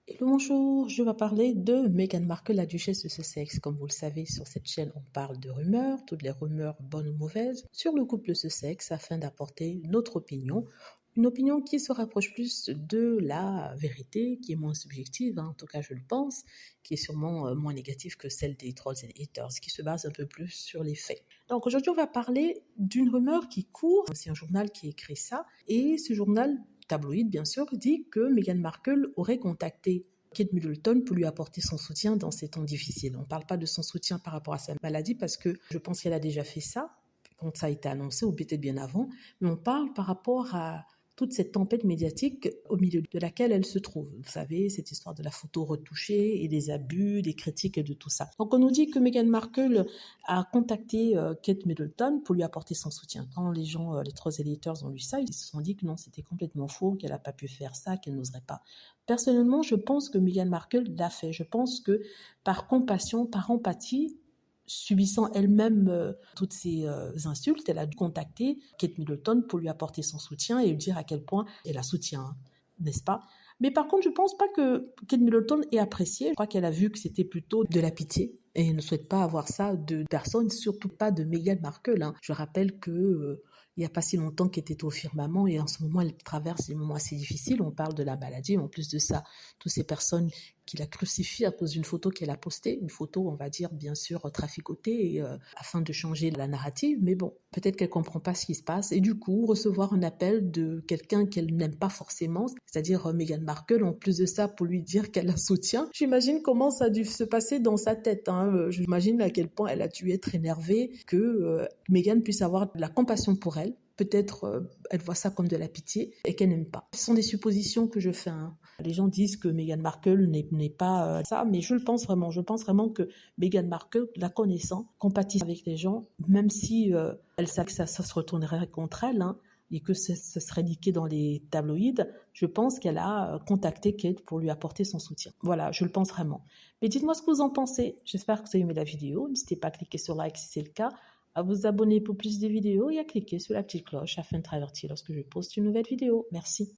Hello, bonjour, je vais parler de Meghan Markle, la duchesse de Sussex. Comme vous le savez, sur cette chaîne, on parle de rumeurs, toutes les rumeurs bonnes ou mauvaises, sur le couple de Sussex afin d'apporter notre opinion. Une opinion qui se rapproche plus de la vérité, qui est moins subjective, en tout cas je le pense, qui est sûrement moins négative que celle des trolls et haters, qui se base un peu plus sur les faits. Donc aujourd'hui, on va parler d'une rumeur qui court. C'est un journal qui écrit ça, et ce journal tabloïd, bien sûr, dit que Meghan Markle aurait contacté Kate Middleton pour lui apporter son soutien dans ces temps difficiles. On ne parle pas de son soutien par rapport à sa maladie parce que je pense qu'elle a déjà fait ça quand ça a été annoncé ou peut-être bien avant, mais on parle par rapport à toute cette tempête médiatique au milieu de laquelle elle se trouve. Vous savez, cette histoire de la photo retouchée et des abus, des critiques et de tout ça. Donc on nous dit que Meghan Markle a contacté Kate Middleton pour lui apporter son soutien. Quand les gens, les trolls et les haters ont lu ça, ils se sont dit que non, c'était complètement faux, qu'elle n'a pas pu faire ça, qu'elle n'oserait pas. Personnellement, je pense que Meghan Markle l'a fait. Je pense que par compassion, par empathie, subissant elle-même toutes ces insultes, elle a dû contacter Kate Middleton pour lui apporter son soutien et lui dire à quel point elle la soutient, hein, n'est-ce pas? Mais par contre, je pense pas que Kate Middleton ait apprécié. Je crois qu'elle a vu que c'était plutôt de la pitié et elle ne souhaite pas avoir ça de personne, surtout pas de Meghan Markle, hein. Je rappelle que il n'y a pas si longtemps qu'elle était au firmament et en ce moment elle traverse des moments assez difficiles. On parle de la maladie, mais en plus de ça, toutes ces personnes qui la crucifient à cause d'une photo qu'elle a postée, une photo, on va dire, bien sûr, traficotée, afin de changer la narrative, mais bon, peut-être qu'elle comprend pas ce qui se passe, et du coup, recevoir un appel de quelqu'un qu'elle n'aime pas forcément, c'est-à-dire Meghan Markle, en plus de ça, pour lui dire qu'elle la soutient, j'imagine comment ça a dû se passer dans sa tête, hein. J'imagine à quel point elle a dû être énervée que Meghan puisse avoir de la compassion pour elle. Peut-être elle voit ça comme de la pitié et qu'elle n'aime pas. Ce sont des suppositions que je fais, hein. Les gens disent que Meghan Markle n'est pas ça, mais je le pense vraiment. Je pense vraiment que Meghan Markle, la connaissant, compatit avec les gens, même si elle savait que ça se retournerait contre elle, hein, et que ce serait liqué dans les tabloïds. Je pense qu'elle a contacté Kate pour lui apporter son soutien. Voilà, je le pense vraiment. Mais dites-moi ce que vous en pensez. J'espère que vous avez aimé la vidéo. N'hésitez pas à cliquer sur like si c'est le cas, à vous abonner pour plus de vidéos et à cliquer sur la petite cloche afin de être averti lorsque je poste une nouvelle vidéo. Merci.